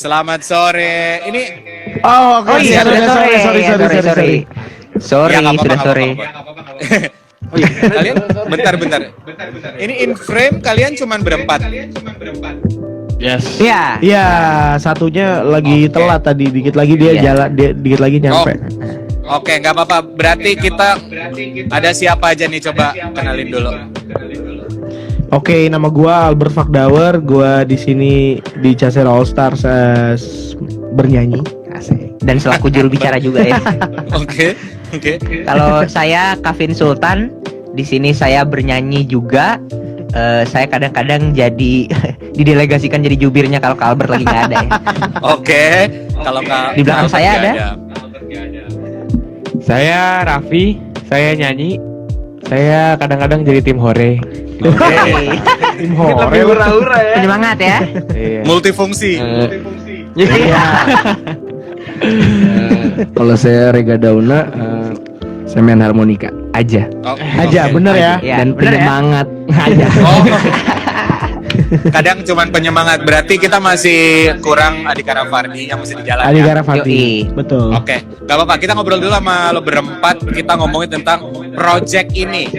Selamat sore. Ini Oh, oke. iya, Sorry. Sorry, ya, nggak apa-apa, sudah nggak sore. apa-apa. Oh iya, kalian bentar. Ini in frame kalian cuman berempat. Yes. Iya. Iya, satunya lagi Oke. telat tadi, dikit lagi dia Iya. jalan, dikit lagi nyampe. Oke, nggak apa-apa. Berarti kita ada siapa aja nih, coba kenalin dulu. Oke, nama gua Albert Fakdauer, gua di sini di Casera All Stars bernyanyi. Asik. Dan selaku juru bicara juga ya. Oke. Kalau saya Kavin Sultan, di sini saya bernyanyi juga. Saya kadang-kadang jadi didelegasikan jadi jubirnya kalau Kak Albert lagi nggak ada ya. Oke. Kalau nggak Di belakang Albert saya nggak ada. Saya Raffi, saya nyanyi. Saya kadang-kadang jadi tim hore. Tim hore. Penyemangat ya. Iya. Multifungsi. Iya. Kalau saya Rega Dauna, saya main harmonika aja Oh, Aja, oke. bener ya. Iya, dan bener ya? penyemangat aja. Oh. Kadang cuman penyemangat. Berarti kita masih kurang Adhika Rafardi yang mesti dijalankan. Adhika Rafardi. Yoi. Betul. Oke, gak apa-apa. Kita ngobrol dulu sama lo berempat. Kita ngomongin tentang project ini.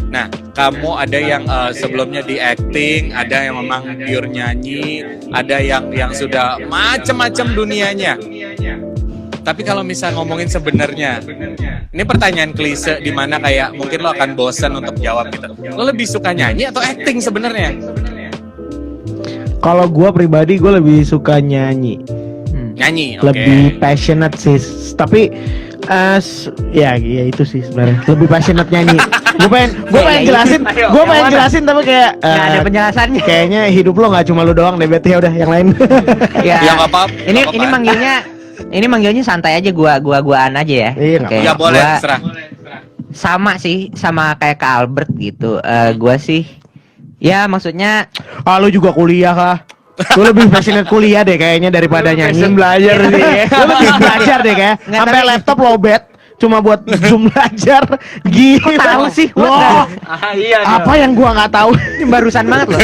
Nah, kamu ada yang sebelumnya di acting, ada yang memang pure nyanyi, ada yang sudah macam-macam dunianya. Tapi kalau misal ngomongin sebenarnya, ini pertanyaan klise di mana kayak mungkin lo akan bosan untuk jawab gitu. Lo lebih suka nyanyi atau acting sebenarnya? Kalau gua pribadi gua lebih suka nyanyi. Nyanyi, oke. Lebih passionate sih. Tapi ya itu sih sebenarnya. Lebih passionate nyanyi. Gue pengen jelasin, tapi kayak Nggak ada penjelasannya. kayaknya hidup lo nggak cuma lo doang deh, berarti ya udah yang lain. Ya. Ya nggak apa-apa. Ini manggilnya santai aja, guaan aja ya. Iya, nggak Oke, Ya boleh, gua terserah. sama sih, sama kayak Kak Albert gitu. Gua sih, ya maksudnya Ah, lo juga kuliah lah. Lo lebih passionate kuliah deh kayaknya daripada nyanyi. belajar sih. Lo lebih belajar deh kayak. Nggak, Sampai tapi- laptop lobet cuma buat Zoom belajar. Gila. tahu sih, Loh, Iya. apa yang gua nggak tahu? ini barusan banget loh.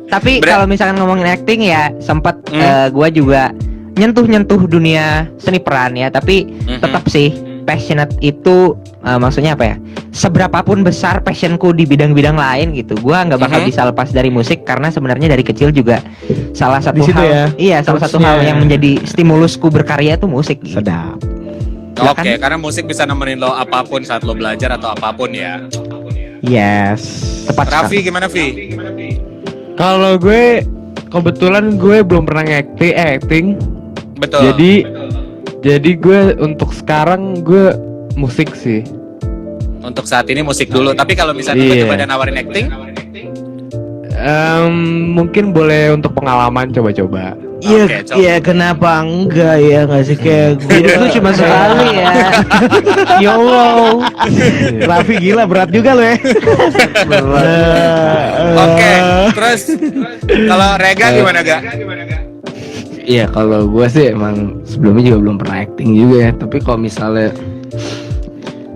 tapi kalau misalkan ngomongin acting ya sempat gua juga nyentuh dunia seni peran ya, tapi tetap sih passionate itu maksudnya apa ya? Seberapapun besar passionku di bidang-bidang lain gitu, gua nggak bakal bisa lepas dari musik karena sebenarnya dari kecil juga salah satu Di situ hal, ya, iya salah satu coachnya. hal yang menjadi stimulusku berkarya itu musik. Gitu. Sedap. Oke, karena musik bisa nemenin lo apapun saat lo belajar atau apapun ya. Yes. Tepat Raffi sekali. gimana, Vi? Kalau gue kebetulan gue belum pernah acting. Betul. Jadi gue untuk sekarang gue musik sih. Untuk saat ini musik dulu. Tapi kalau misalnya Iya. tiba-tiba ada nawarin acting, Mungkin boleh untuk pengalaman coba-coba. Iya, Oke, coba. iya kenapa enggak ya nggak sih kayak gue Itu cuma sekali ya. ya Allah. Raffi gila berat juga lo ya. oke. Terus kalau Rega gimana, Ga? Iya, kalau gue sih emang sebelumnya juga belum pernah acting juga ya. Tapi kalau misalnya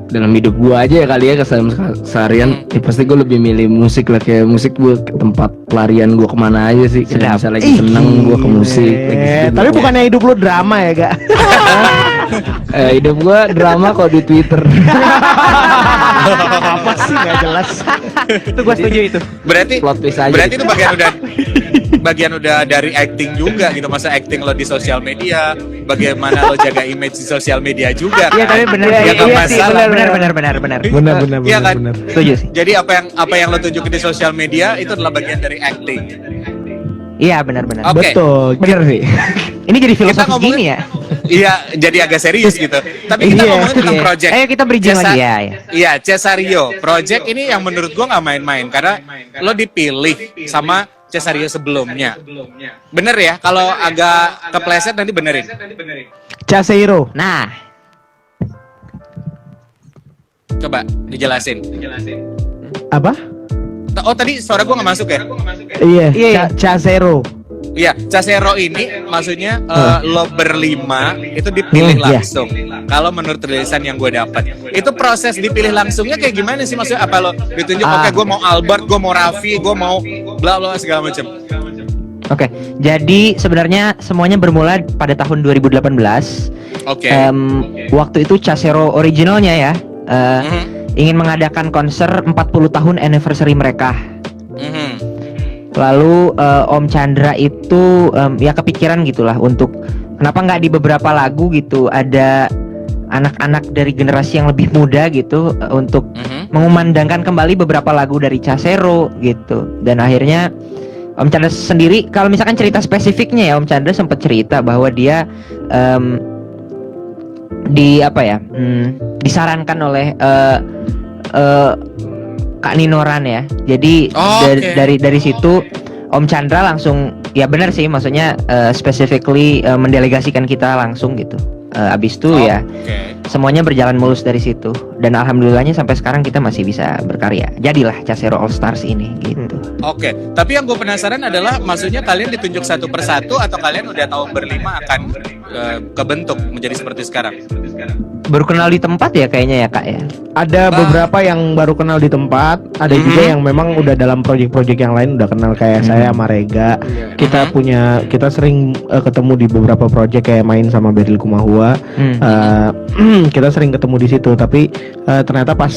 dalam hidup gue aja ya kali ya keseharian, ya pasti gue lebih milih musik lah. Kayak musik gue ke tempat pelarian gue kemana aja sih. Kayak Sedap. misalnya lagi seneng gue ke musik. Lagi sedih Tapi gua- bukannya hidup lo drama ya gak? hidup gue drama kok di Twitter. Apa sih nggak jelas. Itu gua setuju itu. Berarti Plot twist aja. Berarti itu bagian udah dari acting juga gitu. Masa acting lo di sosial media, bagaimana lo jaga image di sosial media juga. Iya kan? tapi benar Ya, nggak sih, masalah. benar. Benar. Iya kan? Setuju sih. Jadi apa yang lo tunjukin di sosial media itu adalah bagian dari acting. Iya benar. Oke. Betul. Bener sih. Ini jadi Kita filosofis ngomongin- gini ya. Iya, jadi agak serius gitu. Tapi kita Iya. ngomongin tentang Iya. project. Ayo kita bridging lagi ya. Iya, Cesario. Project ini yang menurut gua nggak main-main karena lo dipilih sama Cesario sebelumnya. Bener ya? Kalau agak kepleset nanti benerin. Caseiro. Nah, Coba dijelasin. Apa? Oh tadi suara gua nggak masuk ya? Iya. Caseiro. Iya, Casero ini maksudnya lo berlima itu dipilih Iya. langsung. Kalau menurut tulisan yang gue dapat, itu proses dipilih langsungnya kayak gimana sih? Maksudnya apa lo ditunjuk? Oke, gue mau Albert, gue mau Raffi, gue mau bla bla segala macam. Oke, jadi sebenarnya semuanya bermula pada tahun 2018. Oke. Waktu itu Casero originalnya ya ingin mengadakan konser 40 tahun anniversary mereka. Lalu Om Chandra itu ya kepikiran gitulah untuk kenapa nggak di beberapa lagu gitu ada anak-anak dari generasi yang lebih muda gitu untuk mengumandangkan kembali beberapa lagu dari Casero gitu. Dan akhirnya Om Chandra sendiri, kalau misalkan cerita spesifiknya ya, Om Chandra sempat cerita bahwa dia disarankan oleh Kak Ninoran ya. Jadi dari situ Om Chandra langsung, ya benar sih, maksudnya specifically mendelegasikan kita langsung gitu. Abis itu ya semuanya berjalan mulus dari situ, dan alhamdulillahnya sampai sekarang kita masih bisa berkarya. Jadilah Casero All Stars ini gitu. Oke, tapi yang gue penasaran adalah maksudnya kalian ditunjuk satu persatu atau kalian udah tahu berlima akan kebentuk menjadi seperti sekarang? Baru kenal di tempat ya kayaknya ya Kak ya. Ada beberapa yang baru kenal di tempat, ada juga yang memang udah dalam project-project yang lain udah kenal kayak saya sama Rega. Kita sering ketemu di beberapa project kayak main sama Beril Kumahua. Kita sering ketemu di situ, tapi ternyata pas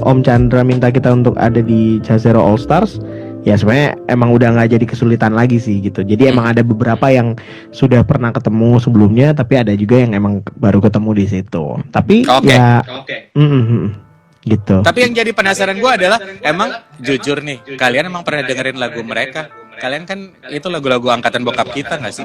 Om Chandra minta kita untuk ada di Casero All Stars, ya sebenarnya emang udah nggak jadi kesulitan lagi sih gitu. Jadi emang ada beberapa yang sudah pernah ketemu sebelumnya, tapi ada juga yang emang baru ketemu di situ. Tapi gitu. Tapi yang jadi penasaran gue adalah emang jujur nih, kalian emang pernah dengerin lagu mereka? Kalian kan itu lagu-lagu angkatan bokap kita nggak sih?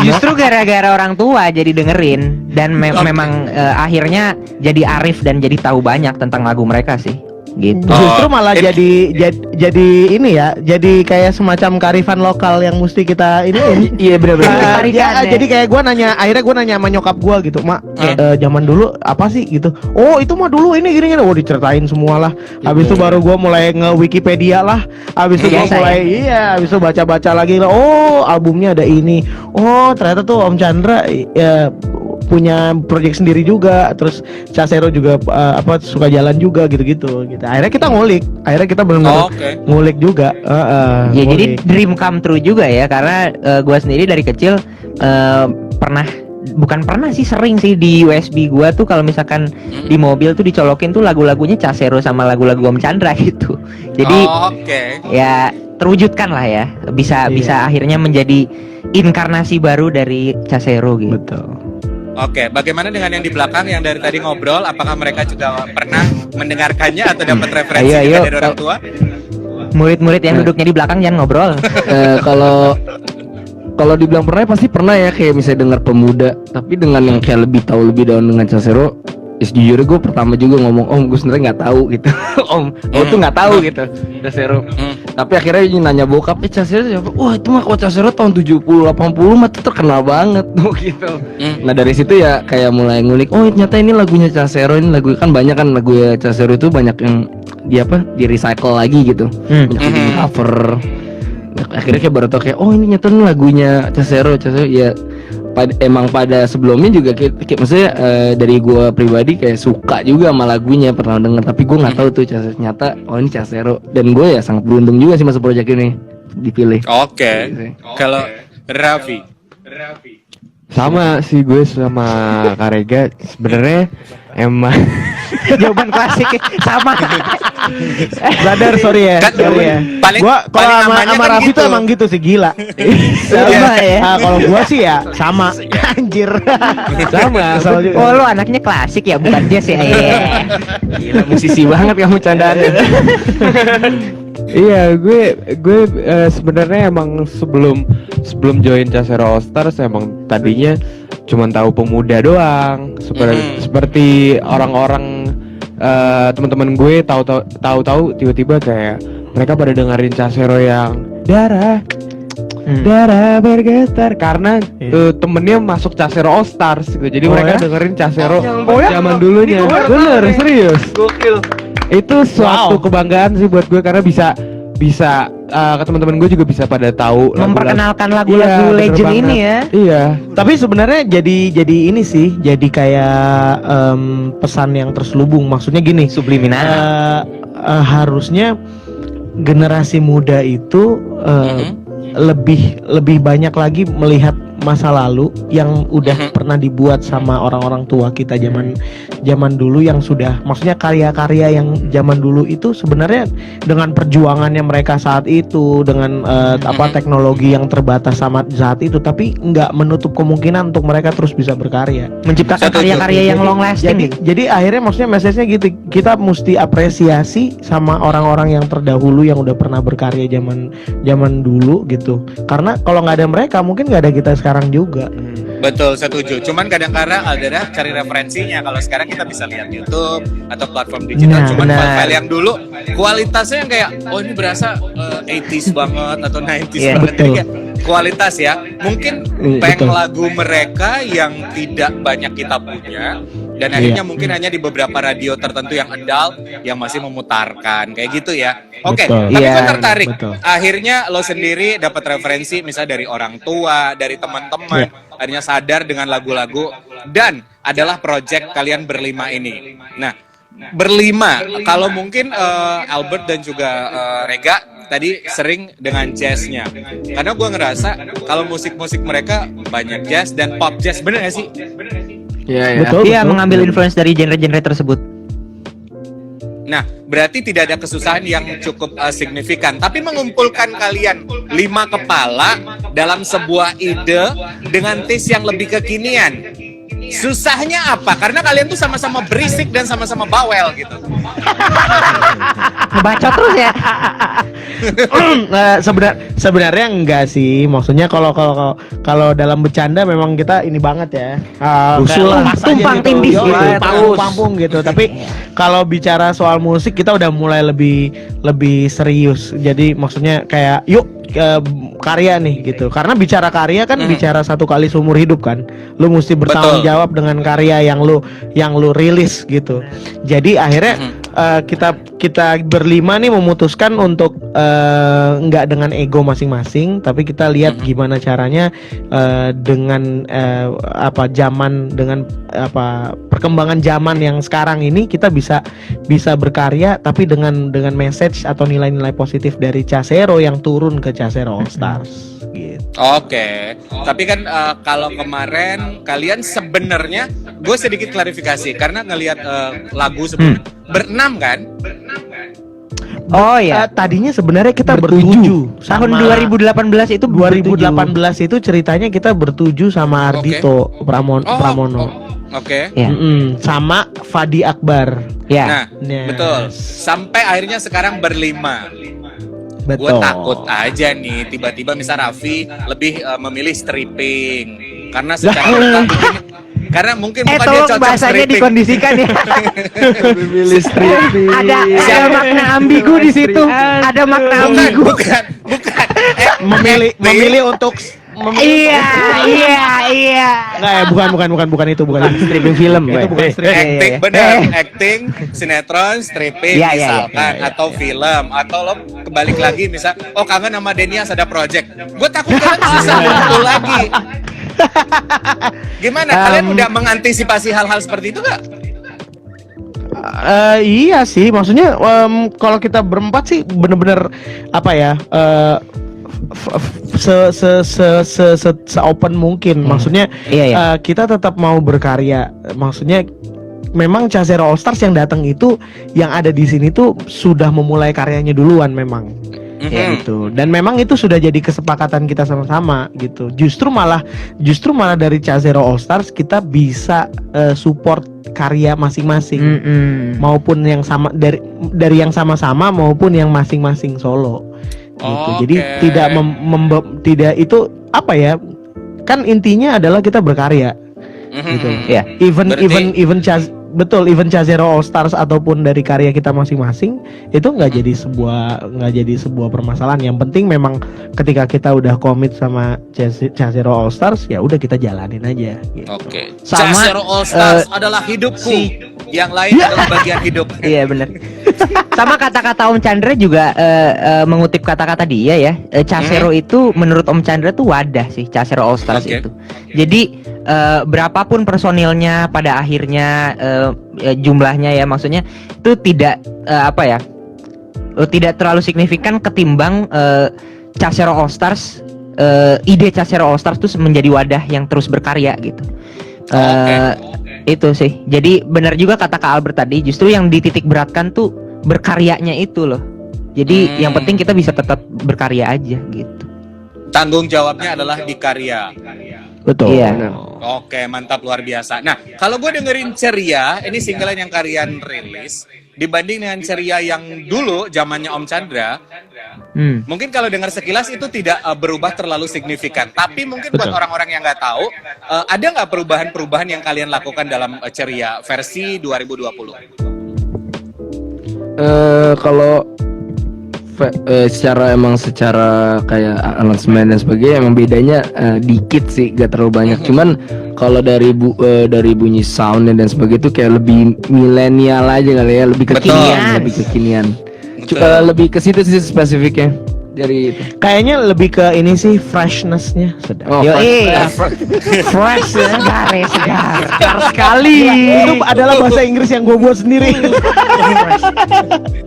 Justru gara-gara orang tua jadi dengerin, dan memang akhirnya jadi arif dan jadi tahu banyak tentang lagu mereka sih. Gitu. Justru malah jadi ini ya, jadi kayak semacam kearifan lokal yang mesti kita ini. Iya benar-benar. Jadi kayak akhirnya gue nanya sama nyokap gue gitu, Mak, zaman dulu apa sih gitu. Oh itu mah dulu ini gini. Oh diceritain semua lah. Habis itu baru gue mulai nge-Wikipedia lah. Habis itu gue mulai habis itu baca-baca lagi lah. Oh albumnya ada ini. Oh ternyata tuh Om Chandra punya project sendiri juga, terus Casero juga suka jalan juga gitu. Akhirnya kita ngulik, kita benar-benar ngulik juga. Ya ngulik. Jadi dream come true juga ya, karena gua sendiri dari kecil sering sih di USB gua tuh kalau misalkan di mobil tuh dicolokin tuh lagu-lagunya Casero sama lagu-lagu Om Chandra gitu. Jadi ya terwujudkan lah ya, bisa akhirnya menjadi inkarnasi baru dari Casero gitu. Betul. Oke, bagaimana dengan yang di belakang yang dari tadi ngobrol? Apakah mereka juga pernah mendengarkannya atau dapat referensi dari orang tua? Murid-murid yang duduknya di belakang jangan ngobrol. Kalau dibilang pernah pasti pernah ya, kayak misalnya dengar Pemuda, tapi dengan yang kayak lebih tahu lebih dalam dengan Casero. Sejujurnya gue pertama juga ngomong, Om gue sebenarnya nggak tahu gitu. Om tuh nggak tahu gitu Casero. Tapi akhirnya nanya bokap, Casero siapa? Wah itu mah kalau Casero tahun 70-80 mah tuh terkenal banget tuh gitu. Nah dari situ ya kayak mulai ngulik, oh ternyata ini lagunya Casero, ini lagu kan banyak kan lagu Casero itu banyak yang di recycle lagi gitu, banyak yang di cover. Nah, akhirnya kayak baru tau kayak, oh ini nyata lagunya Casero ya. Pada sebelumnya juga kayak maksudnya dari gue pribadi kayak suka juga sama lagunya, pernah denger, tapi gue nggak tahu tuh nyata oh ini Casero, dan gue ya sangat beruntung juga sih masuk proyek ini dipilih. Oke. Kalau Raffi sama sih gue sama Karega sebenarnya emang jawaban klasik sama. Brother sorry ya. Gua kalau sama Raffi tuh emang gitu sih, gila. Sama ya. Kalau gua sih ya sama. Anjir. sama. Oh lu anaknya klasik ya, bukan jazz ya. Gila musisi banget kamu candaannya. Iya, gue sebenarnya emang sebelum join Casero All Stars emang tadinya cuman tahu Pemuda doang. Seperti orang-orang teman-teman gue tahu tiba-tiba kayak mereka pada dengerin Casero yang darah bergetar karena temennya masuk Casero All Stars gitu. Jadi mereka dengerin Casero zaman dulunya. Bener, serius. Gokil. Itu suatu kebanggaan sih buat gue karena bisa ke teman-teman gue juga bisa pada tahu memperkenalkan lagu-lagu legend ini ya. Iya. Tapi sebenarnya jadi ini sih, jadi kayak pesan yang terselubung. Maksudnya gini, subliminal. Harusnya generasi muda itu lebih banyak lagi melihat masa lalu yang udah pernah dibuat sama orang-orang tua kita zaman dulu, yang sudah, maksudnya karya-karya yang zaman dulu itu sebenarnya dengan perjuangannya mereka saat itu, dengan teknologi yang terbatas sama saat itu, tapi nggak menutup kemungkinan untuk mereka terus bisa berkarya, menciptakan karya-karya yang long lasting. Jadi akhirnya maksudnya message-nya gitu, kita mesti apresiasi sama orang-orang yang terdahulu yang udah pernah berkarya zaman dulu gitu, karena kalau nggak ada mereka mungkin nggak ada kita sekarang juga. Betul, setuju. Cuman kadang-kadang ada cari referensinya. Kalau sekarang kita bisa lihat YouTube atau platform digital. Nah, cuman benar. file yang dulu kualitasnya yang kayak ini berasa 80s banget atau 90s Iya, banget. Jadi betul. kayak kualitas ya. Mungkin bank betul. lagu mereka yang tidak banyak kita punya, dan akhirnya mungkin hanya di beberapa radio tertentu yang adult yang masih memutarkan kayak gitu ya. Oke, Betul. tapi Iya, gue tertarik. betul. Akhirnya lo sendiri dapat referensi misalnya dari orang tua, dari teman-teman, akhirnya sadar dengan lagu-lagu, dan adalah project kalian berlima ini. Nah, berlima, kalau mungkin Albert dan juga Rega tadi sering dengan jazznya, karena gue ngerasa kalau musik-musik mereka banyak jazz dan pop jazz, bener gak sih? Iya, Betul. Iya, mengambil influence dari genre-genre tersebut. Nah, berarti tidak ada kesusahan yang cukup signifikan, tapi mengumpulkan kalian 5 kepala dalam sebuah ide dengan taste yang lebih kekinian. Susahnya apa? Karena kalian tuh sama-sama berisik dan sama-sama bawel gitu. Ngebaca terus ya. Sebenarnya enggak sih, maksudnya kalau dalam bercanda memang kita ini banget ya, Usul lah, tumpang tindih gitu. Pampung gitu. Tapi kalau bicara soal musik kita udah mulai lebih serius. Jadi maksudnya kayak yuk karya nih gitu. Karena bicara karya kan bicara satu kali seumur hidup kan. Lu mesti bertanggung jawab dengan karya yang lu rilis gitu. Jadi akhirnya kita berlima nih memutuskan untuk nggak dengan ego masing-masing, tapi kita lihat gimana caranya dengan zaman, dengan perkembangan zaman yang sekarang ini kita bisa berkarya tapi dengan message atau nilai-nilai positif dari Casero yang turun ke Casero All Stars gitu. Oke, tapi kan kalau kemarin kalian sebenarnya, gue sedikit klarifikasi karena ngelihat lagu sebelumnya berenam kan? Oh ya. Tadinya sebenarnya kita bertujuh. Tahun Sama 2018 itu 2018 itu ceritanya kita bertujuh sama Ardito Pramono. Oke. Ya. Sama Fadi Akbar. Ya. Nah, betul. Sampai akhirnya sekarang berlima. Gue Betul. takut aja nih tiba-tiba misal Raffi lebih memilih stripping karena secara karena mungkin bukan dia tolong cocok bahasanya stripping. Dikondisikan ya. Memilih stripping. ada makna ambigu di situ. Ada makna ambigu. bukan Memilih untuk Iya. Nggak ya, bukan itu. Stripping film. Itu bukan stripping. acting, benar, acting, sinetron, stripping Iya, iya, misalkan, atau film, atau lo kebalik lagi misal, kangen sama Denias ada project, gue takut kalian susah muncul lagi. Gimana, kalian udah mengantisipasi hal-hal seperti itu gak? Iya sih, maksudnya kalau kita berempat sih bener-bener se open mungkin. Maksudnya Iya. kita tetap mau berkarya. Maksudnya memang Casero All Stars yang datang itu, yang ada di sini tuh sudah memulai karyanya duluan memang. Ya gitu. Dan memang itu sudah jadi kesepakatan kita sama-sama gitu. Justru malah dari Casero All Stars kita bisa support karya masing-masing. Maupun yang sama dari yang sama-sama maupun yang masing-masing solo. Gitu. Jadi tidak itu kan intinya adalah kita berkarya. Gitu. Ya. Even Casero All Stars ataupun dari karya kita masing-masing itu nggak jadi sebuah permasalahan. Yang penting memang ketika kita udah komit sama Casero All Stars, ya udah kita jalanin aja gitu. Oke. Sama, Casero All Stars adalah hidupku. Yang lain adalah bagian hidup. Iya benar. Sama kata-kata Om Chandra juga mengutip kata-kata dia ya. Casero itu menurut Om Chandra tuh wadah sih, Casero All Stars itu. Jadi berapapun personilnya pada akhirnya jumlahnya ya, maksudnya itu tidak tidak terlalu signifikan ketimbang Casero All Stars. Ide Casero All Stars tuh menjadi wadah yang terus berkarya gitu. Itu sih. Jadi benar juga kata Kak Albert tadi, justru yang dititik beratkan tuh berkaryanya itu loh. Jadi yang penting kita bisa tetap berkarya aja gitu. Tanggung jawabnya adalah di karya. Betul. Iya. Oke, mantap, luar biasa. Nah, kalau gue dengerin Ceria, ini single yang kalian rilis, dibanding dengan Ceria yang dulu zamannya Om Chandra, mungkin kalau dengar sekilas itu tidak berubah terlalu signifikan. Tapi mungkin buat orang-orang yang nggak tahu, ada nggak perubahan-perubahan yang kalian lakukan dalam Ceria versi 2020? Kalau secara kayak announcement dan sebagainya emang bedanya dikit sih, gak terlalu banyak. Cuman kalau dari bunyi sound dan sebagainya itu kayak lebih milenial aja kali ya, lebih kekinian, lebih ke situ sih spesifiknya dari itu. Kayaknya lebih ke ini sih, freshness-nya sedang. Fresh, segar sekali. Itu adalah bahasa Inggris yang gue buat sendiri.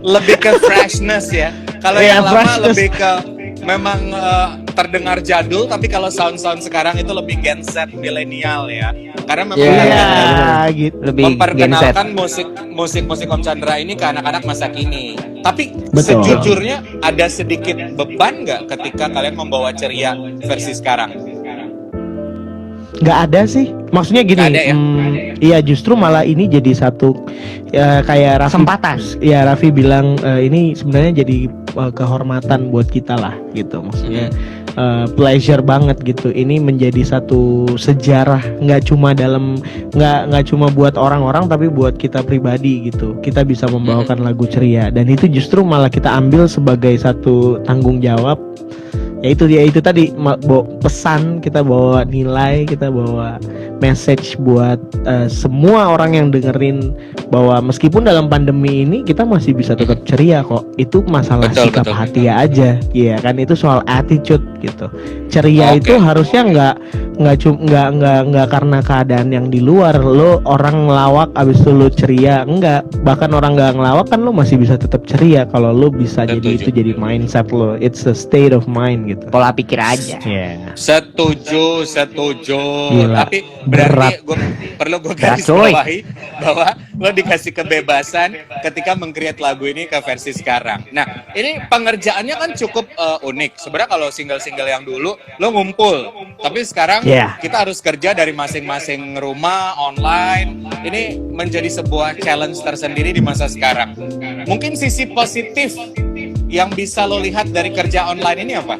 Lebih ke freshness ya. Kalau yang lama lebih ke memang terdengar jadul, tapi kalau sound-sound sekarang itu lebih Gen Z milenial ya. Karena memang gitu. Lebih memperkenalkan musik Om Chandra ini ke anak-anak masa kini. Tapi sejujurnya ada sedikit beban nggak ketika kalian membawa Ceria versi sekarang? Nggak ada sih, maksudnya gini. Nggak ada ya? Iya, justru malah ini jadi satu kayak Raffi. Kesempatan. Ya, Raffi bilang ini sebenarnya jadi kehormatan buat kita lah, gitu. Maksudnya pleasure banget gitu. Ini menjadi satu sejarah, nggak cuma buat orang-orang, tapi buat kita pribadi gitu. Kita bisa membawakan lagu Ceria, dan itu justru malah kita ambil sebagai satu tanggung jawab. Ya itu tadi, pesan, kita bawa nilai, kita bawa message buat semua orang yang dengerin bahwa meskipun dalam pandemi ini kita masih bisa tetap ceria kok. Itu masalah sikap hati aja, ya kan, itu soal attitude gitu. Ceria itu harusnya nggak karena keadaan yang di luar. Lo orang ngelawak abis itu lo ceria, enggak. Bahkan orang nggak ngelawak kan lo masih bisa tetap ceria kalau lo bisa. Jadi itu jadi mindset lo. It's a state of mind gitu. Pola pikir aja. Setuju. Gila. Tapi berarti perlu gue garis bawahi bahwa lo dikasih kebebasan ketika meng-create lagu ini ke versi sekarang. Nah, ini pengerjaannya kan cukup unik. Sebenarnya kalau single-single yang dulu lo ngumpul, tapi sekarang kita harus kerja dari masing-masing rumah online. Ini menjadi sebuah challenge tersendiri di masa sekarang. Mungkin sisi positif yang bisa lo lihat dari kerja online ini apa?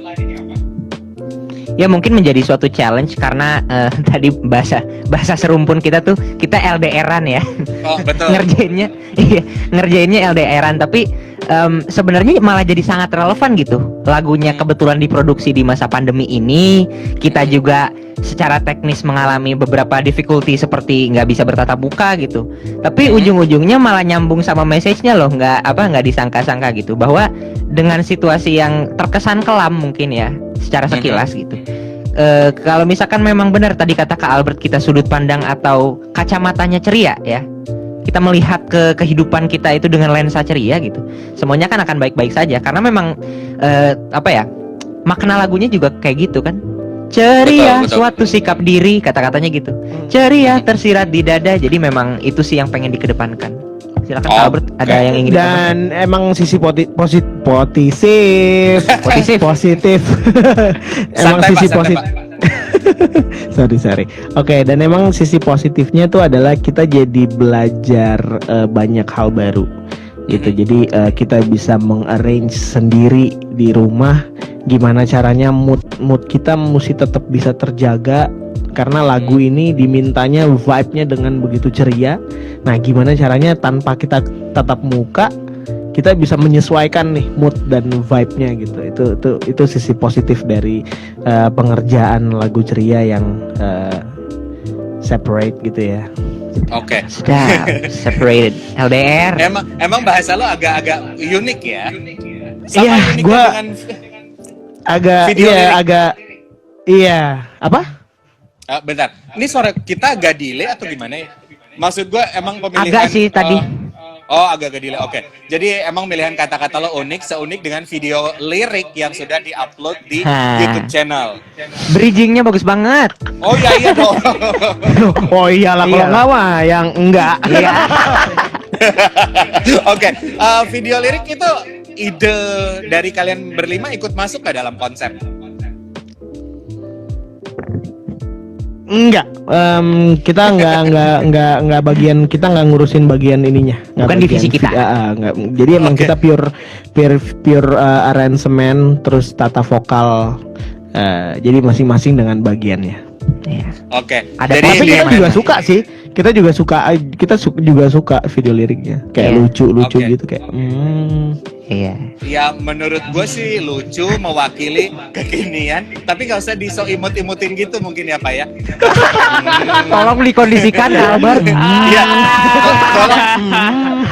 Ya mungkin menjadi suatu challenge karena tadi bahasa serumpun kita tuh, kita LDR-an ya. Oh, betul. ngerjainnya LDR-an, tapi sebenarnya malah jadi sangat relevan gitu. Lagunya kebetulan diproduksi di masa pandemi ini. Kita juga secara teknis mengalami beberapa difficulty seperti nggak bisa bertatap muka gitu. Tapi ujung-ujungnya malah nyambung sama message-nya loh, nggak disangka-sangka gitu, bahwa dengan situasi yang terkesan kelam mungkin ya secara sekilas gitu. Kalau misalkan memang benar tadi kata Kak Albert, kita sudut pandang atau kacamatanya ceria ya, kita melihat ke kehidupan kita itu dengan lensa ceria gitu, semuanya kan akan baik-baik saja. Karena memang makna lagunya juga kayak gitu kan. Ceria, betul. Suatu sikap diri, kata-katanya gitu. Ceria tersirat di dada. Jadi memang itu sih yang pengen dikedepankan. Silakan Kak Albert, ada yang ingin dan emang sisi positif. Emang sisi positif. sorry. Oke, dan emang sisi positifnya tuh adalah kita jadi belajar banyak hal baru gitu. Jadi kita bisa mengarrange sendiri di rumah gimana caranya mood kita mesti tetap bisa terjaga, karena lagu ini dimintanya vibe-nya dengan begitu ceria. Nah, gimana caranya tanpa kita tatap muka kita bisa menyesuaikan nih mood dan vibe-nya gitu. Itu sisi positif dari pengerjaan lagu ceria yang separate gitu ya. Oke. Separated LDR. Emang bahasa lo agak unik ya. Iya, gue apa? Bentar, ini suara kita agak delay atau gimana ya? Maksud gue emang pemilihan agak sih tadi. Oh, agak-agak delay. Oke. Jadi emang pilihan kata-kata lo unik, seunik dengan video lirik yang sudah diupload di YouTube channel. Bridgingnya bagus banget. Oh iya dong. Oh iyalah kalau Iya. nggak mah yang enggak. Iya. Oke, video lirik itu ide dari kalian berlima ikut masuk ke dalam konsep? Enggak, kita nggak bagian, kita nggak ngurusin bagian ininya. Nggak Bukan bagian divisi kita. nggak. Jadi emang Oke. kita pure arrangement, terus tata vokal. Jadi masing-masing dengan bagiannya. Iya. Oke. Ada Jadi Tapi kita gimana? juga suka sih. Kita juga suka video liriknya. Kayak Iya. lucu-lucu Oke. gitu kayak. Iya. Ya menurut gue sih lucu, mewakili kekinian, tapi gak usah disok imut-imutin gitu mungkin ya Pak ya. Tolong dikondisikan Albert. Iya.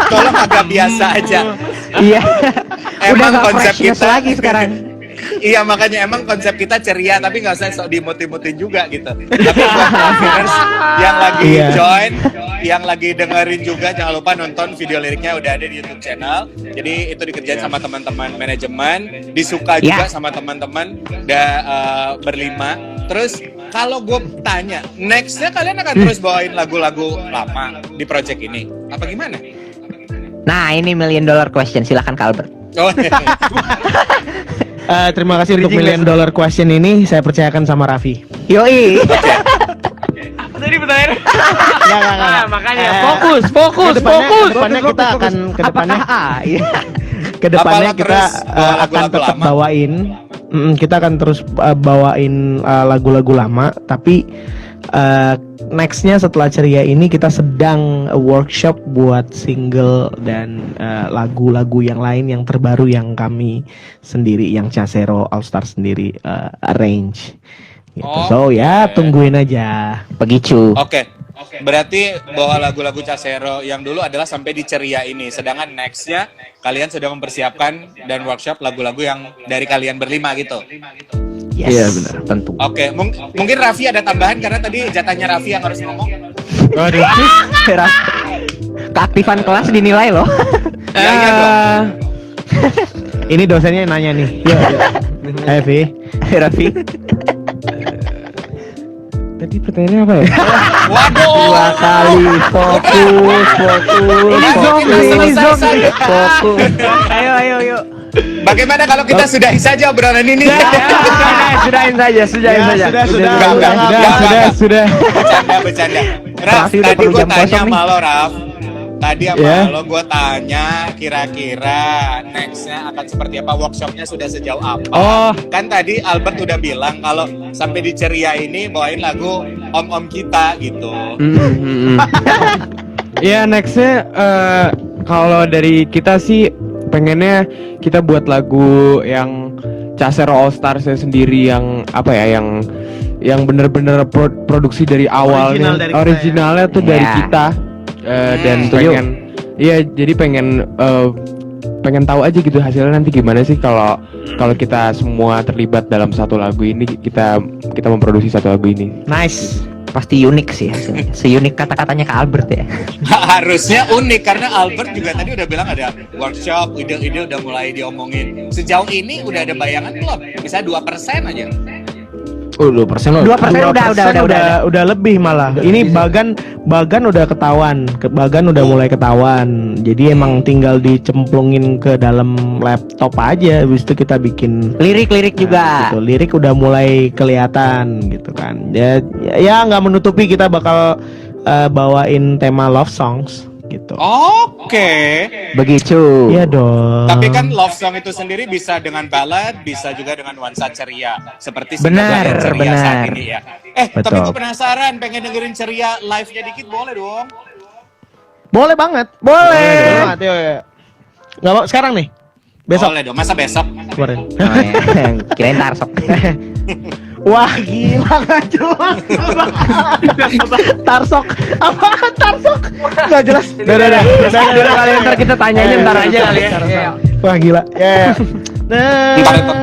Tolong agak biasa aja. Iya. Udah Emang gak konsep freshness kita lagi sekarang. Iya makanya emang konsep kita ceria tapi nggak usah sok dimut-imutin juga gitu. Tapi buat listeners yang lagi Iya. join, yang lagi dengerin juga jangan lupa nonton video liriknya udah ada di YouTube channel. Jadi itu dikerjain sama teman-teman manajemen, disuka juga Iya. sama teman-teman berlima. Terus kalau gue tanya, nextnya kalian akan terus bawain lagu-lagu lama di project ini? Apa gimana? Nah, ini $1 million question. Silakan Kak Albert. Oh, Terima kasih untuk $1 million question ini, saya percayakan sama Raffi. Yoi. Tadi pertanyaan. Nggak. Makanya Eh, fokus. Kedepannya kita akan kedepannya Apakah A? Iya. kedepannya Apalah kita terus bawa akan lagu-lagu tetap lama? bawain. Kita akan terus bawain lagu-lagu lama, tapi nextnya setelah ceria ini kita sedang workshop buat single dan lagu-lagu yang lain yang terbaru yang kami sendiri, yang Casero All Star sendiri arrange gitu. Oh, So ya oke. tungguin aja. Begitu. Oke, berarti bahwa lagu-lagu Casero yang dulu adalah sampai di ceria ini. Sedangkan nextnya kalian sudah mempersiapkan dan workshop lagu-lagu yang dari kalian berlima gitu. Yes. Iya, benar. Tentu. Oke, mungkin Raffi ada tambahan karena tadi jatahnya Raffi yang harus ngomong. Waduh. Keaktifan kelas dinilai loh. Ya, iya dong. Ini dosennya nanya nih. Yuk. Ayo Vi. Raffi. Tadi pertanyaannya apa ya? Waduh. Dua kali fokus. Ini selesai saja. Fokus. Ayo. Bagaimana kalau kita sudahi saja obrolan ini? Sudahin saja. Sudah. Bercanda. Raf, Raffi udah tadi perlu gue jam tanya kosong sama nih. lo, Raf. Tadi sama Ya. lo gue tanya kira-kira nextnya akan seperti apa, workshopnya sudah sejauh apa. Oh. Kan tadi Albert udah bilang kalau sampai di ceria ini bawain lagu om-om kita gitu. Ya nextnya kalau dari kita sih pengennya kita buat lagu yang Casero All Stars sendiri yang apa ya, yang bener-bener produksi dari awalnya, Original dari kita, originalnya tuh dari Iya. kita. Dan Setuju. pengen tahu aja gitu hasilnya nanti gimana sih kalau kita semua terlibat dalam satu lagu ini, kita memproduksi satu lagu ini. Nice. Pasti unik sih hasilnya. Seunik kata-katanya Kak Albert ya. Harusnya unik karena Albert juga tadi udah bilang ada workshop, ide-ide udah mulai diomongin. Sejauh ini udah ada bayangan belum? Bisa 2% aja. Oh, 2% loh. 2% udah lebih malah. Ini bagan udah ketahuan, bagan udah mulai ketahuan. Jadi emang tinggal dicemplungin ke dalam laptop aja. Habis itu kita bikin Lirik-lirik juga. gitu. Lirik udah mulai kelihatan gitu kan. Ya nggak menutupi kita bakal bawain tema love songs gitu. Oke. Begitu. Iya dong. Tapi kan love song itu sendiri bisa dengan ballad, bisa juga dengan nuansa ceria. Seperti Benar, single ceria benar. saat ini ya. Tapi Betul. gue penasaran, pengen dengerin ceria live-nya dikit boleh dong? Boleh banget. Boleh. Nggak mau sekarang nih. Besok Boleh dong, masa besok? kemarin. Oh, ya. Kirain tarsok. Wah gila gak jelas. Tarsok. Apa Tarsok? Gak jelas. Udah kali ntar kita tanya aja ntar aja kali ya. Wah gila. Ya. Gimana tuh?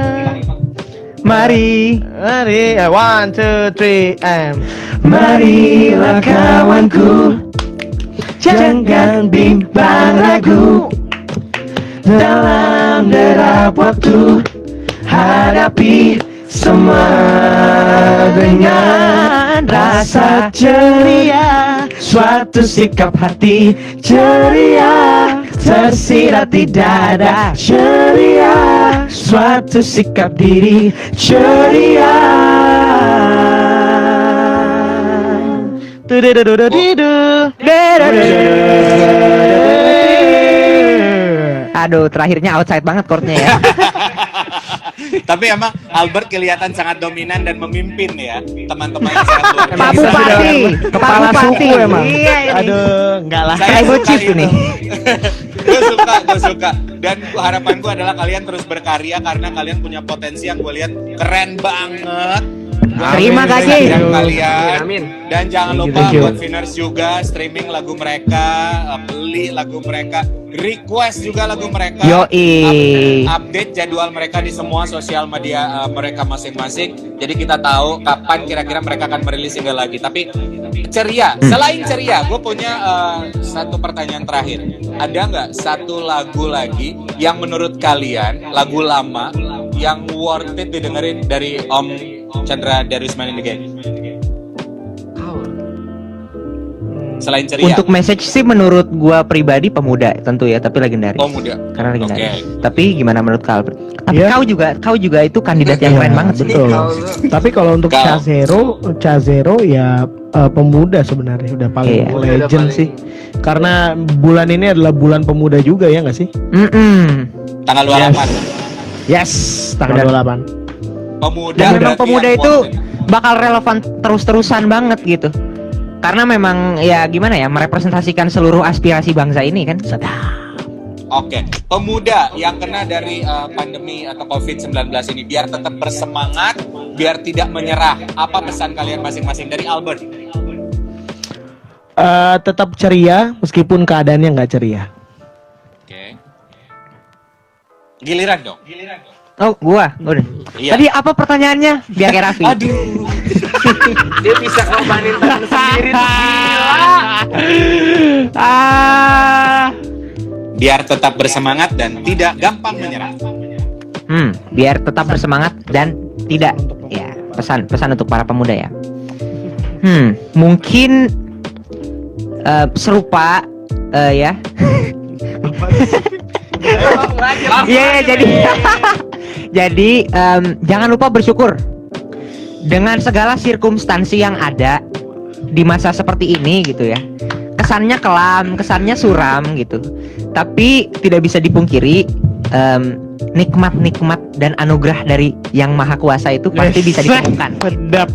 Mari. 1, 2, 3 Marilah kawanku, Jangan bimbang ragu dalam derap waktu, hadapi semua dengan rasa ceria. Suatu sikap hati ceria tersirat di dada ceria. Suatu sikap diri ceria. Aduh, terakhirnya outside banget chordnya ya. Tapi emang Albert kelihatan sangat dominan dan memimpin ya teman-teman yang sangat luar Pak biasa. Bupati, Kepala Pak suku Bupati. emang. Iya, ini. Aduh, enggak lah. Saya Tribal suka chief itu. ini. Gue suka. Dan harapanku adalah kalian terus berkarya karena kalian punya potensi yang gue lihat keren banget. Terima kasih. Dan kalian. Amin. Dan jangan lupa Thank you. buat Viners juga streaming lagu mereka, beli lagu mereka, request juga lagu mereka. Yoi. Update jadwal mereka di semua sosial media mereka masing-masing. Jadi kita tahu kapan kira-kira mereka akan merilis single lagi. Tapi ceria, selain ceria, gue punya satu pertanyaan terakhir. Ada nggak satu lagu lagi yang menurut kalian lagu lama yang worth it didengerin dari Om Chandra Darius Man in the Gang? Selain ceria. Untuk message sih menurut gua pribadi Pemuda tentu ya, tapi legendaris. Oh, Muda. Karena legendaris. Oke. Tapi gimana menurut Albert? Tapi Iya. kau juga itu kandidat yang keren Iya, banget sih. betul. Tapi kalau untuk Kau. Chazero ya Pemuda sebenarnya udah paling Iya. legend sih. Karena bulan ini adalah bulan pemuda juga ya nggak sih? Tanggal 28. Yes, tanggal Benar. 28. Pemuda. Dan memang berarti Pemuda yang itu worth it. bakal relevan terus-terusan banget gitu. Karena memang ya gimana ya, merepresentasikan seluruh aspirasi bangsa ini kan. Oke, pemuda yang kena dari pandemi atau COVID-19 ini biar tetap bersemangat, biar tidak menyerah. Apa pesan kalian masing-masing dari Albert? Tetap ceria meskipun keadaannya nggak ceria. Oke. Giliran dong. Oh, gua udah. Iya. Tadi apa pertanyaannya? Biar kayak Raffi. Aduh. Dia bisa korbanin tangan sendiri tuh gila. Biar tetap bersemangat dan tidak gampang menyerah. Biar tetap bersemangat dan tidak ya, pesan untuk para pemuda ya. Mungkin serupa ya. Iya, jadi jadi jangan lupa bersyukur dengan segala sirkumstansi yang ada di masa seperti ini gitu ya. Kesannya kelam, kesannya suram gitu. Tapi tidak bisa dipungkiri nikmat-nikmat dan anugerah dari Yang Maha Kuasa itu pasti bisa ditemukan. Sedap.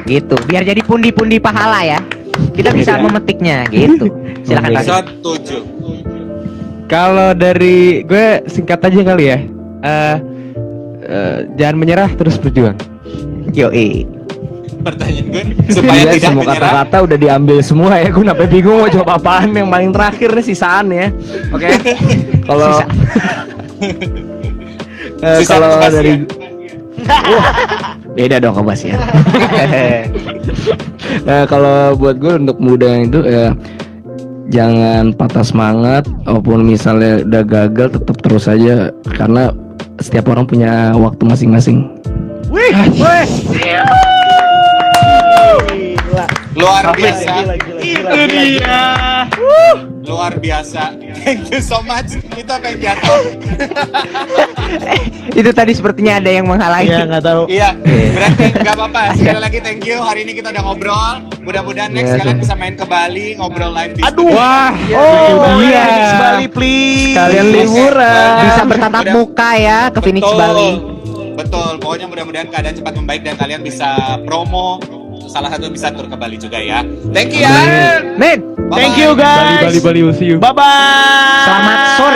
Gitu. Biar jadi pundi-pundi pahala ya. Kita bisa memetiknya gitu. Silakan Pak. Setuju. Kalau dari gue singkat aja kali ya. Jangan menyerah, terus berjuang. Yoi. Pertanyaan gue supaya Iya, tidak semua menyerah. kata-kata udah diambil semua ya. Gue sampai bingung mau jawab apaan yang paling terakhir nih sisaan ya. Oke. Kalau Sisaan kalau Kebastian. dari beda dong Kebastian. Kalau buat gue untuk muda itu ya jangan patah semangat, walaupun misalnya udah gagal tetap terus aja karena setiap orang punya waktu masing-masing. Luar biasa. Itu dia. Luar biasa. Thank you so much. Itu apa yang jatuh? Itu tadi sepertinya ada yang menghalangi. Iya nggak tahu. Iya, berarti nggak apa-apa. Sekali lagi thank you. Hari ini kita udah ngobrol. Mudah-mudahan next Yes. kalian bisa main ke Bali, ngobrol live di Aduh. studio. Wah, Oh iya. Phoenix Bali please. Kalian liburan. Bisa bertatap Mudah- muka ya ke Phoenix Betul. Bali. Betul. Pokoknya mudah-mudahan keadaan cepat membaik dan kalian bisa promo. Salah satu bisa tur ke Bali juga ya. Thank you ya. Men, Thank you guys. Bali, we'll see you. Bye bye. selamat sore.